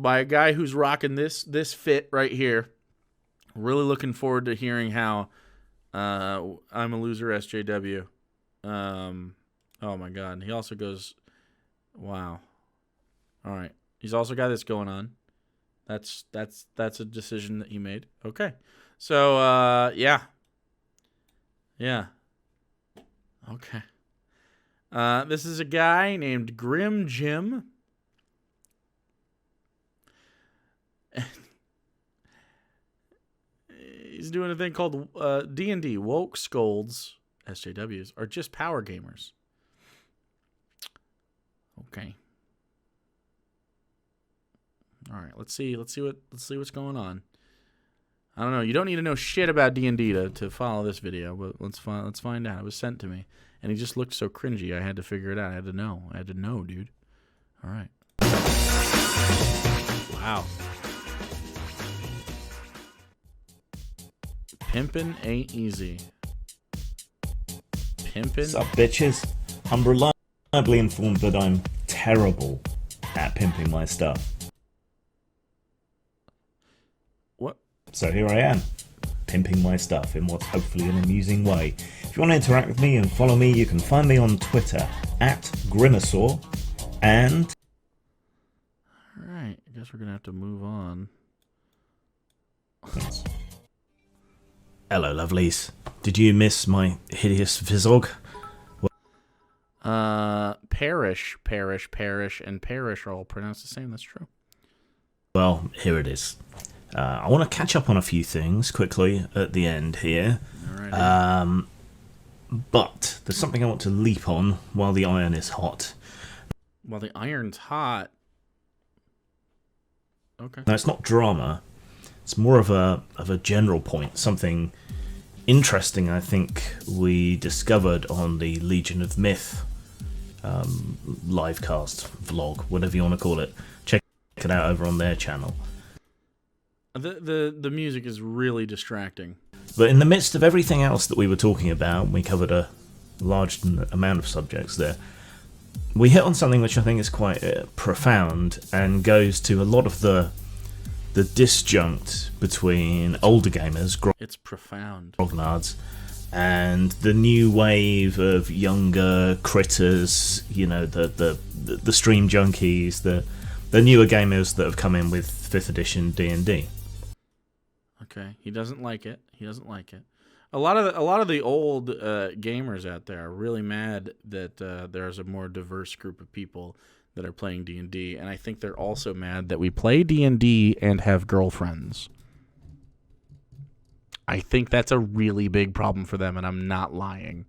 by a guy who's rocking this fit right here. Really looking forward to hearing how I'm a Loser SJW. Oh my God. He also goes, wow. All right. He's also got this going on. That's a decision that he made. Okay. So, yeah. Yeah. Okay. This is a guy named Grim Jim. He's doing a thing called D&D. Woke scolds, SJWs, are just power gamers. Okay. All right, let's see what's going on. I don't know. You don't need to know shit about D&D to follow this video, but let's find out. It was sent to me, and he just looked so cringy. I had to figure it out. I had to know, dude. All right. Wow. Pimpin' ain't easy. Pimpin'. What's up, bitches? I'm reliably informed that I'm terrible at pimping my stuff. What? So here I am, pimping my stuff in what's hopefully an amusing way. If you want to interact with me and follow me, you can find me on Twitter @Grimasaur and... Alright, I guess we're going to have to move on. Thanks. Hello, lovelies. Did you miss my hideous vizog? Parish, and parish are all pronounced the same. That's true. Well, here it is. I want to catch up on a few things quickly at the end here. Alrighty. But there's something I want to leap on while the iron is hot. While the iron's hot. Okay. Now, it's not drama. It's more of a general point. Something interesting I think we discovered on the Legion of Myth livecast, vlog, whatever you want to call it. Check it out over on their channel. The music is really distracting. But in the midst of everything else that we were talking about, we covered a large amount of subjects there. We hit on something which I think is quite profound and goes to a lot of the disjunct between older gamers, it's profound, grognards, and the new wave of younger critters. You know, the stream junkies, the newer gamers that have come in with 5th edition D&D. Okay, he doesn't like it. A lot of the old gamers out there are really mad that there's a more diverse group of people that are playing D&D, and I think they're also mad that we play D&D and have girlfriends. I think that's a really big problem for them, and I'm not lying.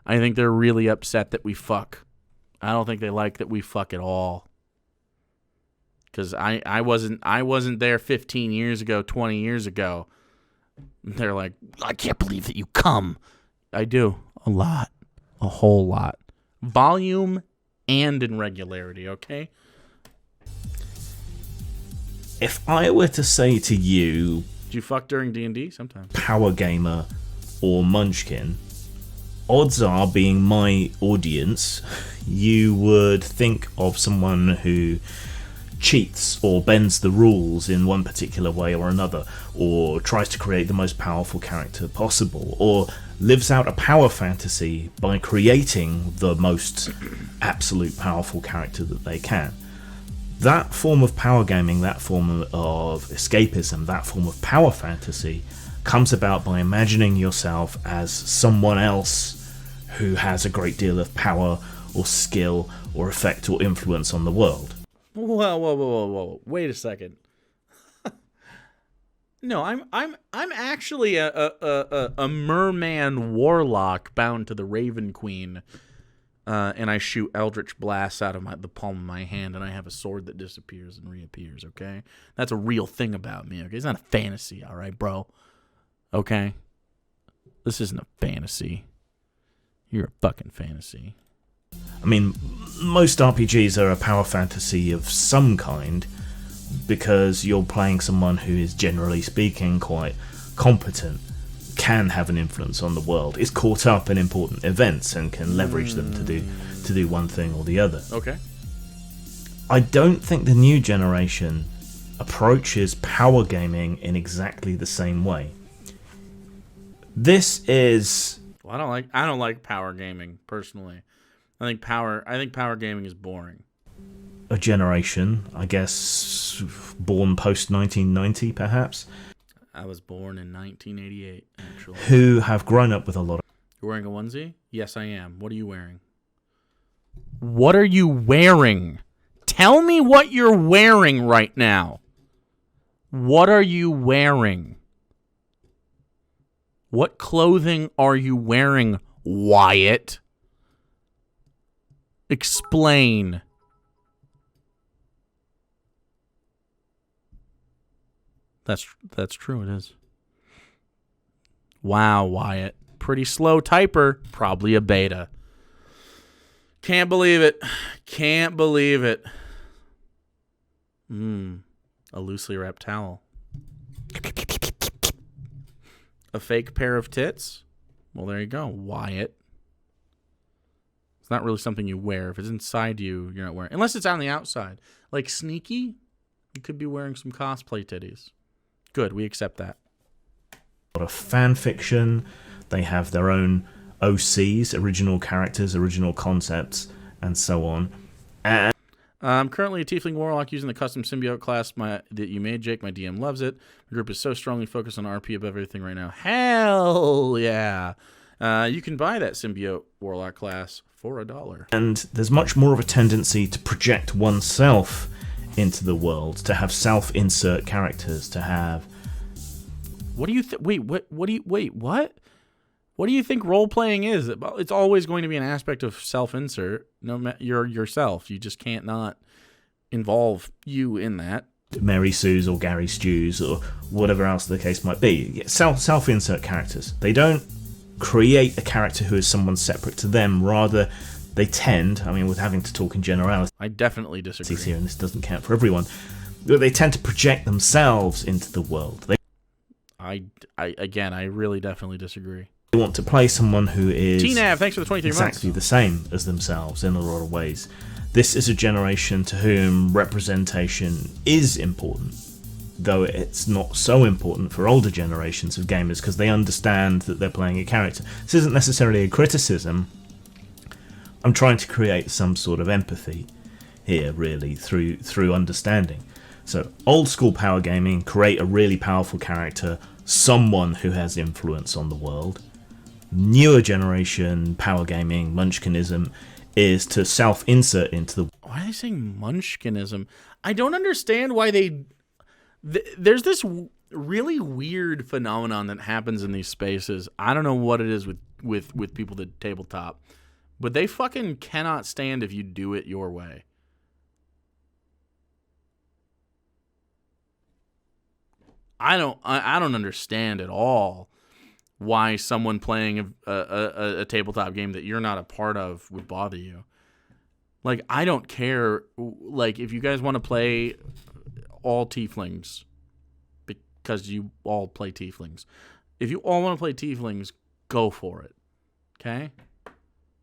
I think they're really upset that we fuck. I don't think they like that we fuck at all. Because I wasn't there 15 years ago, 20 years ago. They're like, I can't believe that you come. I do. A lot. A whole lot. Volume and in regularity, okay? If I were to say to you... Do you fuck during D&D? Sometimes. Power gamer or munchkin, odds are, being my audience, you would think of someone who cheats or bends the rules in one particular way or another, or tries to create the most powerful character possible, or lives out a power fantasy by creating the most absolute powerful character that they can. That form of power gaming, that form of escapism, that form of power fantasy comes about by imagining yourself as someone else who has a great deal of power or skill or effect or influence on the world. Whoa. Wait a second. No, I'm actually a merman warlock bound to the Raven Queen, and I shoot eldritch blasts out of the palm of my hand, and I have a sword that disappears and reappears. Okay, that's a real thing about me. Okay, it's not a fantasy. All right, bro. Okay, this isn't a fantasy. You're a fucking fantasy. I mean, most RPGs are a power fantasy of some kind, because you're playing someone who is, generally speaking, quite competent, can have an influence on the world, is caught up in important events and can leverage them to do one thing or the other. Okay. I don't think the new generation approaches power gaming in exactly the same way. This is... Well, I don't like power gaming personally. I think power gaming is boring. A generation, I guess, born post 1990, perhaps. I was born in 1988, actually. Who have grown up with a lot of... You're wearing a onesie? Yes, I am. What are you wearing? What are you wearing? Tell me what you're wearing right now. What are you wearing? What clothing are you wearing, Wyatt? Explain. That's true, it is. Wow, Wyatt. Pretty slow typer. Probably a beta. Can't believe it. Can't believe it. A loosely wrapped towel. A fake pair of tits? Well, there you go, Wyatt. It's not really something you wear. If it's inside you, you're not wearing. Unless it's on the outside. Like Sneaky, you could be wearing some cosplay titties. Good, we accept that. A lot of fan fiction. They have their own OCs, original characters, original concepts, and so on. And I'm currently a Tiefling Warlock using the custom symbiote class that you made, Jake. My DM loves it. My group is so strongly focused on RP above everything right now. Hell yeah. You can buy that symbiote Warlock class for $1. And there's much more of a tendency to project oneself into the world, to have self-insert characters, to have... What do you what do you think role-playing is? It's always going to be an aspect of self-insert. You're yourself. You just can't not involve you in that. Mary Sue's or Gary Stew's or whatever else the case might be. Self-insert characters. They don't create a character who is someone separate to them. Rather, they tend, I mean, with having to talk in generalities I definitely disagree here, and this doesn't count for everyone, they tend to project themselves into the world. I really definitely disagree. They want to play someone who is TNAV, thanks for the 23 exactly months. the same as themselves in a lot of ways. This is a generation to whom representation is important, though it's not so important for older generations of gamers because they understand that they're playing a character. This isn't necessarily a criticism. I'm trying to create some sort of empathy here, really, through understanding. So, old school power gaming, create a really powerful character, someone who has influence on the world. Newer generation power gaming, munchkinism, is to self-insert into the... Why are they saying munchkinism? I don't understand why there's this really weird phenomenon that happens in these spaces. I don't know what it is with people that tabletop, but they fucking cannot stand if you do it your way. I don't understand at all why someone playing a tabletop game that you're not a part of would bother you. Like, I don't care. Like, if you guys want to play all tieflings, because you all play tieflings. If you all want to play tieflings, go for it. Okay?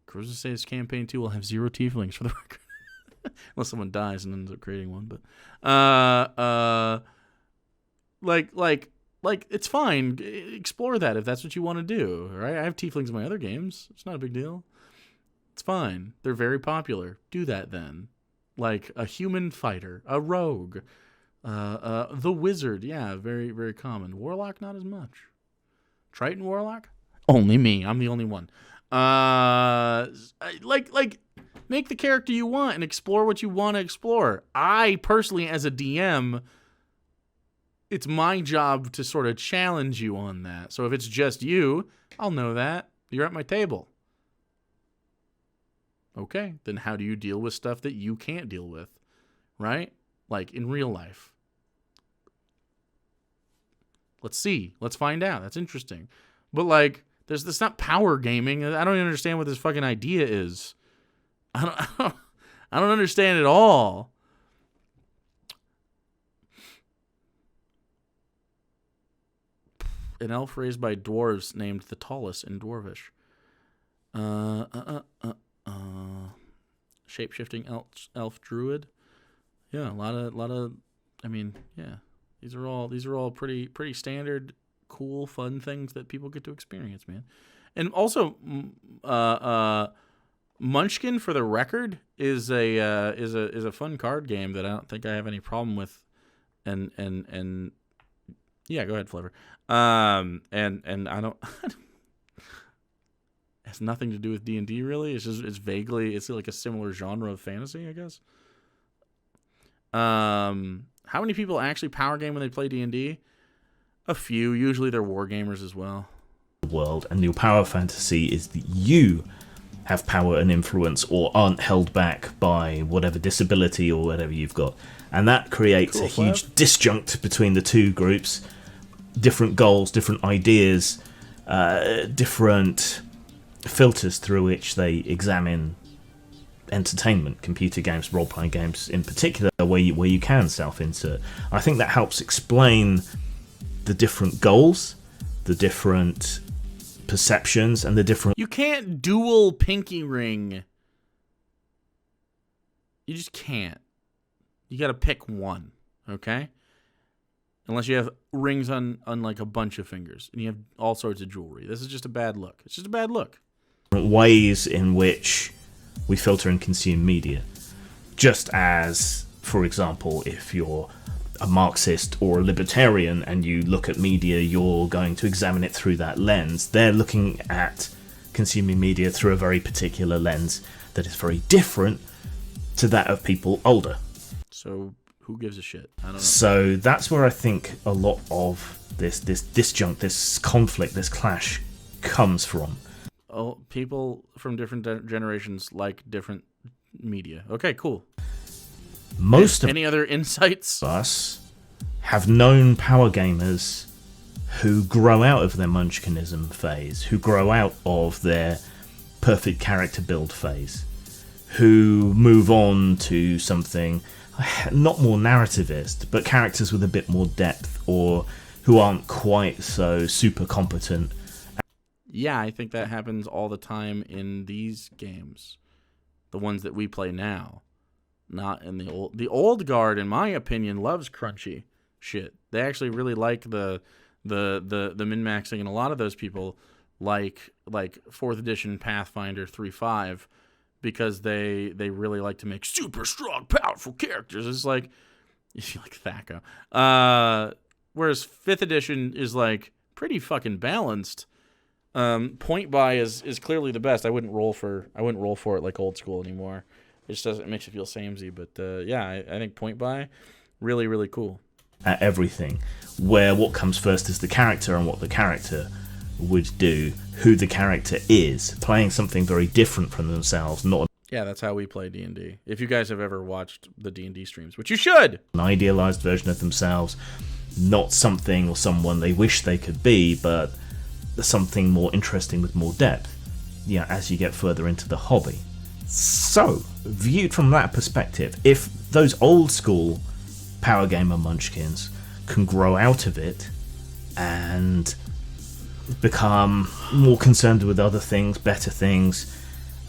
Cruiser says campaign 2 will have 0 tieflings for the record. Unless someone dies and ends up creating one. But, like, it's fine. Explore that if that's what you want to do, right? I have tieflings in my other games. It's not a big deal. It's fine. They're very popular. Do that then. Like a human fighter, a rogue, the wizard. Yeah, very, very common. Warlock, not as much. Triton Warlock? Only me. I'm the only one. Like, make the character you want and explore what you want to explore. I personally, as a DM... it's my job to sort of challenge you on that. So if it's just you, I'll know that. You're at my table. Okay, then how do you deal with stuff that you can't deal with? Right? Like in real life. Let's see. Let's find out. That's interesting. But like, that's not power gaming. I don't understand what this fucking idea is. I don't understand at all. An elf raised by dwarves named the tallest in Dwarvish. Shape-shifting elf druid. Yeah, a lot of I mean, yeah, these are all pretty standard, cool, fun things that people get to experience, man. And also, Munchkin, for the record, is a fun card game that I don't think I have any problem with. And yeah, go ahead, Flavor. And I don't. It has nothing to do with D&D really. It's vaguely, it's like a similar genre of fantasy, I guess. How many people actually power game when they play D&D? A few. Usually they're war gamers as well. World, and your power fantasy is that you have power and influence or aren't held back by whatever disability or whatever you've got, and that creates a huge disjunct between the two groups. Different goals, different ideas, different filters through which they examine entertainment, computer games, role-playing games in particular, where you can self-insert. I think that helps explain the different goals, the different perceptions, and the different... You can't dual pinky ring. You just can't. You gotta pick one, okay? Unless you have rings on like a bunch of fingers, and you have all sorts of jewelry. This is just a bad look. It's just a bad look. Ways in which we filter and consume media. Just as, for example, if you're a Marxist or a libertarian and you look at media, you're going to examine it through that lens. They're looking at consuming media through a very particular lens that is very different to that of people older. So who gives a shit? I don't know. So that's where I think a lot of this disjunct, this conflict, this clash comes from. Oh, people from different generations like different media. Okay, cool. Most of any other insights? Us have known power gamers who grow out of their munchkinism phase, who grow out of their perfect character build phase, who move on to something not more narrativist, but characters with a bit more depth, or who aren't quite so super competent. Yeah, I think that happens all the time in these games, the ones that we play now. Not in the old. The old guard, in my opinion, loves crunchy shit. They actually really like the min-maxing, and a lot of those people like 4th edition Pathfinder 3.5 because they really like to make super strong, powerful characters. It's like, you feel like Thacko. Whereas 5th edition is like pretty fucking balanced. Point buy is clearly the best. I wouldn't roll for it like old school anymore. It just doesn't. It makes you feel samey. But yeah, I think point buy, really, really cool. At everything, where what comes first is the character and what the character would do, who the character is, playing something very different from themselves. Not yeah, that's how we play D&D. If you guys have ever watched the D&D streams, which you should, an idealized version of themselves, not something or someone they wish they could be, but something more interesting with more depth. Yeah, as you get further into the hobby. So, viewed from that perspective, if those old school power gamer munchkins can grow out of it and become more concerned with other things, better things,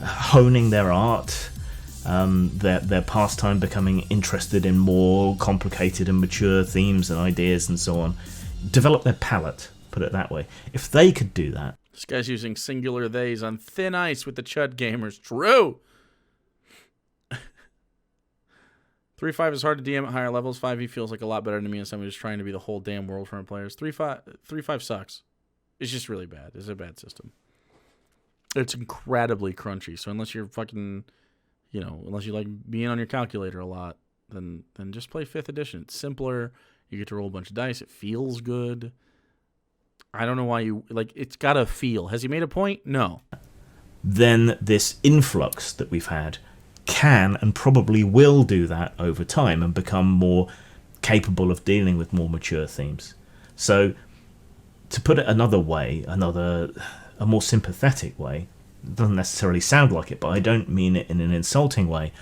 honing their art, their pastime, becoming interested in more complicated and mature themes and ideas and so on, develop their palate, put it that way. If they could do that. This guy's using singular theys on thin ice with the Chud gamers. True. 3.5 is hard to DM at higher levels. 5e feels like a lot better to me than somebody who's trying to be the whole damn world for our players. 3.5 sucks. It's just really bad. It's a bad system. It's incredibly crunchy. So unless you're fucking, unless you like being on your calculator a lot, then just play 5th edition. It's simpler. You get to roll a bunch of dice. It feels good. I don't know why you it's gotta feel. Has he made a point? No. Then this influx that we've had can and probably will do that over time and become more capable of dealing with more mature themes. So, to put it another way, a more sympathetic way, doesn't necessarily sound like it, but I don't mean it in an insulting way.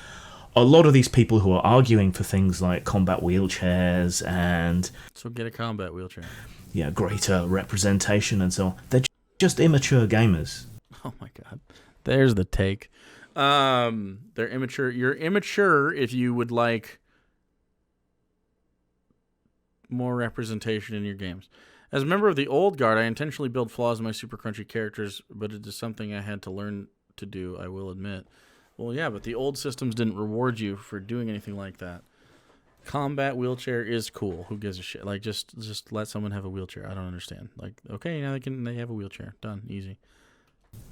A lot of these people who are arguing for things like combat wheelchairs and... So get a combat wheelchair. Yeah, greater representation and so on. They're just immature gamers. Oh my god. There's the take. They're immature. You're immature if you would like more representation in your games. As a member of the old guard, I intentionally build flaws in my super crunchy characters, but it is something I had to learn to do, I will admit. Well, yeah, but the old systems didn't reward you for doing anything like that. Combat wheelchair is cool. Who gives a shit? Like, just let someone have a wheelchair. I don't understand. Like, okay, now they have a wheelchair. Done. Easy.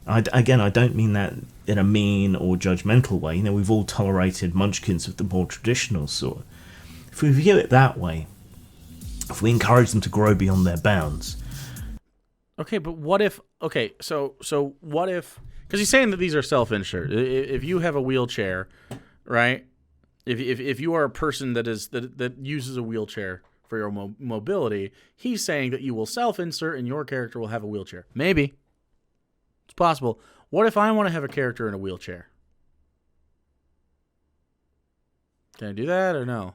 I don't mean that in a mean or judgmental way. We've all tolerated munchkins of the more traditional sort. If we view it that way, if we encourage them to grow beyond their bounds. Okay, but what if... Okay, so what if... Because he's saying that these are self-insured. If you have a wheelchair, right? If you are a person that uses a wheelchair for your mobility, he's saying that you will self-insert and your character will have a wheelchair. Maybe. It's possible. What if I want to have a character in a wheelchair? Can I do that or no?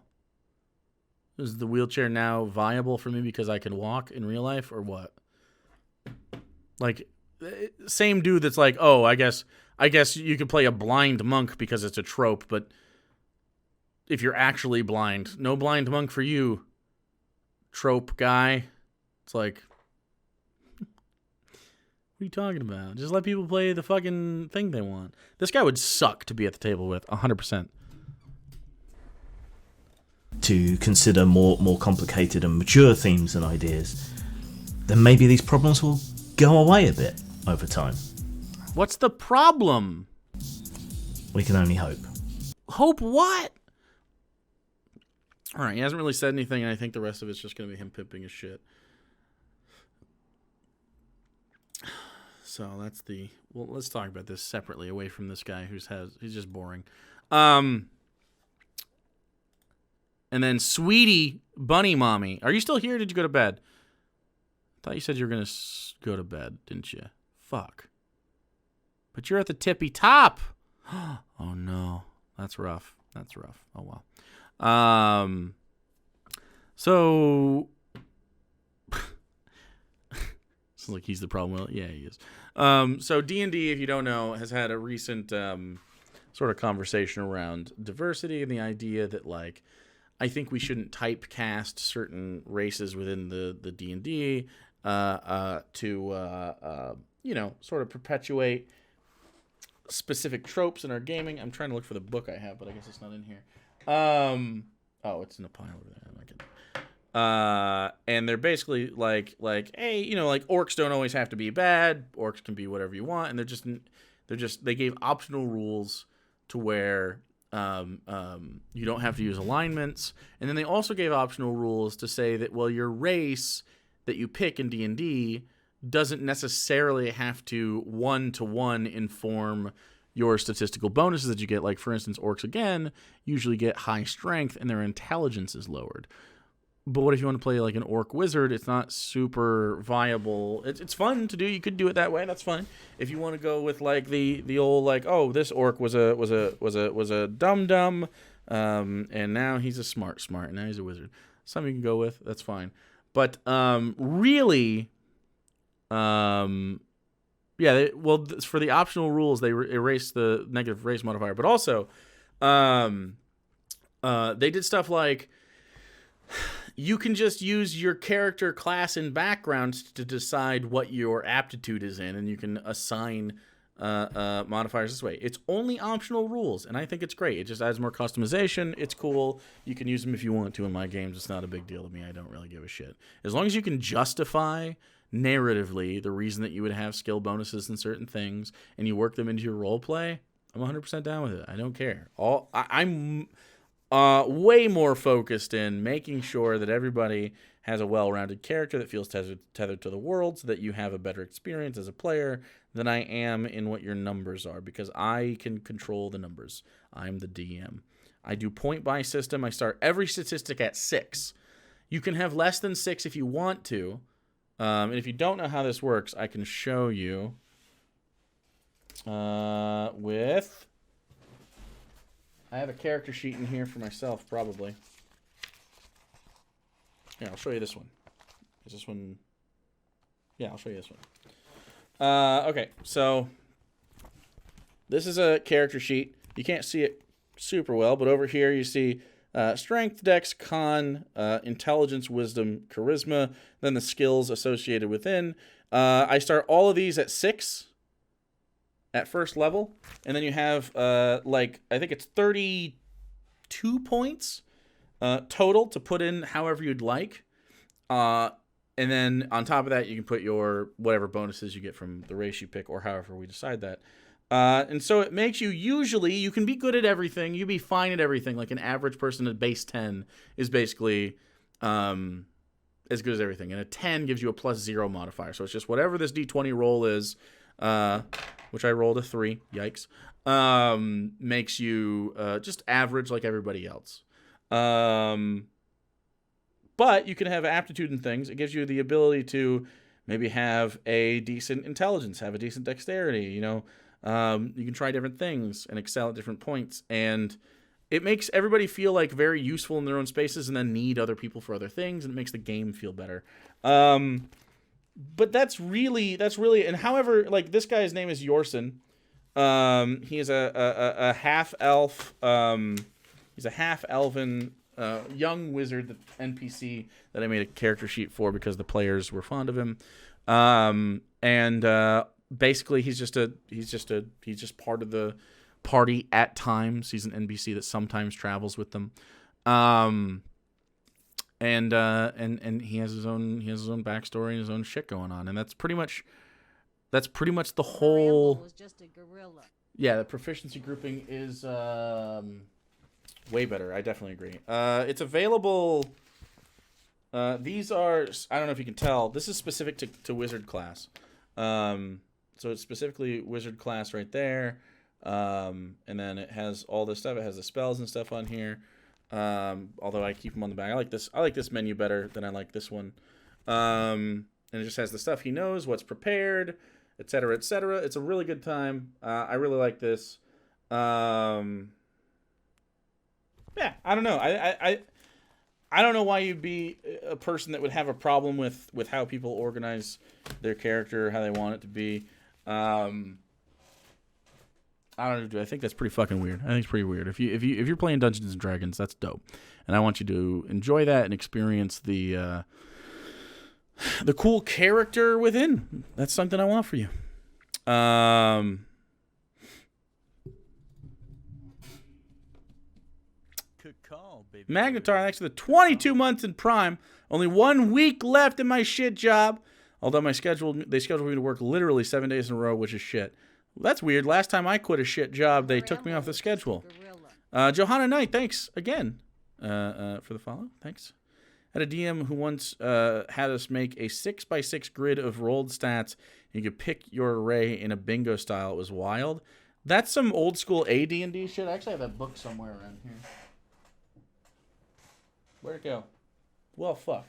Is the wheelchair now viable for me because I can walk in real life or what? Like, same dude that's like, oh, I guess you could play a blind monk because it's a trope, but if you're actually blind, no blind monk for you, trope guy. It's like, what are you talking about? Just let people play the fucking thing they want. This guy would suck to be at the table with, 100%. To consider more complicated and mature themes and ideas, then maybe these problems will go away a bit over time. What's the problem? We can only hope. Hope what? All right, he hasn't really said anything, and I think the rest of it's just going to be him pimping his shit. So that's the... Well, let's talk about this separately, away from this guy he's just boring. And then Sweetie Bunny Mommy. Are you still here or did you go to bed? I thought you said you were going to go to bed, didn't you? Fuck. But you're at the tippy top. Oh, no. That's rough. Oh, well. So... Sounds like he's the problem. Well, yeah, he is. So D&D, if you don't know, has had a recent sort of conversation around diversity and the idea that, like, I think we shouldn't typecast certain races within the D&D to sort of perpetuate specific tropes in our gaming. I'm trying to look for the book I have, but I guess it's not in here. Oh, it's in a pile over there. I'm not kidding. And they're basically like, hey, like orcs don't always have to be bad. Orcs can be whatever you want, and they gave optional rules to where you don't have to use alignments, and then they also gave optional rules to say that, well, your race that you pick in D&D doesn't necessarily have to one-to-one inform your statistical bonuses that you get. Like, for instance, orcs, again, usually get high strength and their intelligence is lowered. But what if you want to play like an orc wizard? It's not super viable. It's fun to do. You could do it that way. That's fine. If you want to go with like the old like, oh, this orc was a dum, and now he's a smart, and now he's a wizard. Something you can go with. That's fine. But really, for the optional rules, they erased the negative race modifier. But also, they did stuff like, you can just use your character class and background to decide what your aptitude is in, and you can assign modifiers this way. It's only optional rules, and I think it's great. It just adds more customization. It's cool. You can use them if you want to in my games. It's not a big deal to me. I don't really give a shit. As long as you can justify narratively the reason that you would have skill bonuses in certain things, and you work them into your role play, I'm 100% down with it. I don't care. I'm way more focused in making sure that everybody has a well-rounded character that feels tethered to the world, so that you have a better experience as a player than I am in what your numbers are, because I can control the numbers. I'm the DM. I do point-buy system. I start every statistic at 6. You can have less than 6 if you want to, and if you don't know how this works, I can show you with... I have a character sheet in here for myself, probably. Yeah, I'll show you this one. Is this one... Yeah, I'll show you this one. Okay, so this is a character sheet. You can't see it super well, but over here you see strength, dex, con, intelligence, wisdom, charisma, then the skills associated within. I start all of these at 6 at first level, and then you have I think it's 32 points total to put in however you'd like. And then on top of that, you can put your whatever bonuses you get from the race you pick, or however we decide that. And so it makes you, usually, you can be good at everything. You be fine at everything. Like an average person at base 10 is basically as good as everything. And a 10 gives you a +0 modifier. So it's just whatever this D20 roll is, which I rolled a 3. Yikes. Makes you just average like everybody else. But you can have aptitude in things. It gives you the ability to maybe have a decent intelligence, have a decent dexterity, you know. You can try different things and excel at different points. And it makes everybody feel like very useful in their own spaces and then need other people for other things. And it makes the game feel better. But that's really, and however, like this guy's name is Yorson. He is a half-elf, he's a half-elven young wizard, the NPC that I made a character sheet for because the players were fond of him. Basically he's just part of the party at times. He's an NPC that sometimes travels with them. And he has his own backstory and his own shit going on, and that's pretty much the whole. Was just a gorilla. Yeah, the proficiency grouping is way better. I definitely agree. It's available. These are, I don't know if you can tell. This is specific to wizard class. So it's specifically wizard class right there. And then it has all this stuff. It has the spells and stuff on here. Although I keep them on the back. I like this menu better than I like this one. And it just has the stuff he knows, what's prepared, etc., etc. It's a really good time. I really like this. Yeah, I don't know. I don't know why you'd be a person that would have a problem with how people organize their character, how they want it to be. I don't know. I think that's pretty fucking weird. I think it's pretty weird. If you're playing Dungeons and Dragons, that's dope, and I want you to enjoy that and experience the cool character within. That's something I want for you. Good call, baby. Magnetar, next to the 22 months in Prime, only 1 week left in my shit job. Although they scheduled me to work literally 7 days in a row, which is shit. That's weird. Last time I quit a shit job, they took me off the schedule. Johanna Knight, thanks again for the follow. Thanks. Had a DM who once had us make a 6x6 grid of rolled stats. You could pick your array in a bingo style. It was wild. That's some old school AD&D shit. I actually have that book somewhere around here. Where'd it go? Well, fuck.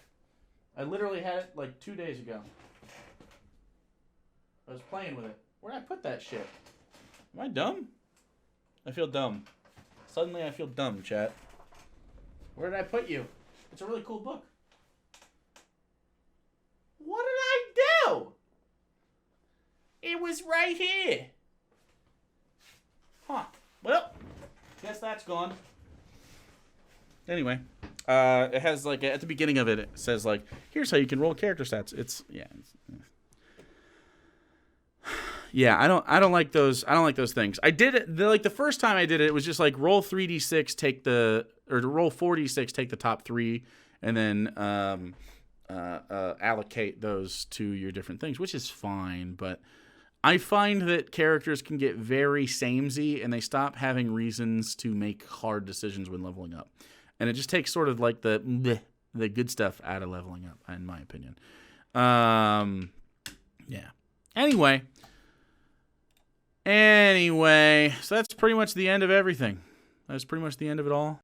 I literally had it like 2 days ago. I was playing with it. Where'd I put that shit? Am I dumb? I feel dumb. Suddenly I feel dumb, chat. Where did I put you? It's a really cool book. What did I do? It was right here. Huh. Well, guess that's gone. Anyway, it has like at the beginning of it says like, here's how you can roll character stats. Yeah, I don't like those. I don't like those things. I did it the first time I did it. It was just like roll 3d6, roll 4d6, take the top 3, and then allocate those to your different things, which is fine. But I find that characters can get very samey, and they stop having reasons to make hard decisions when leveling up, and it just takes sort of like the good stuff out of leveling up, in my opinion. Yeah. Anyway, so that's pretty much the end of everything. That's pretty much the end of it all.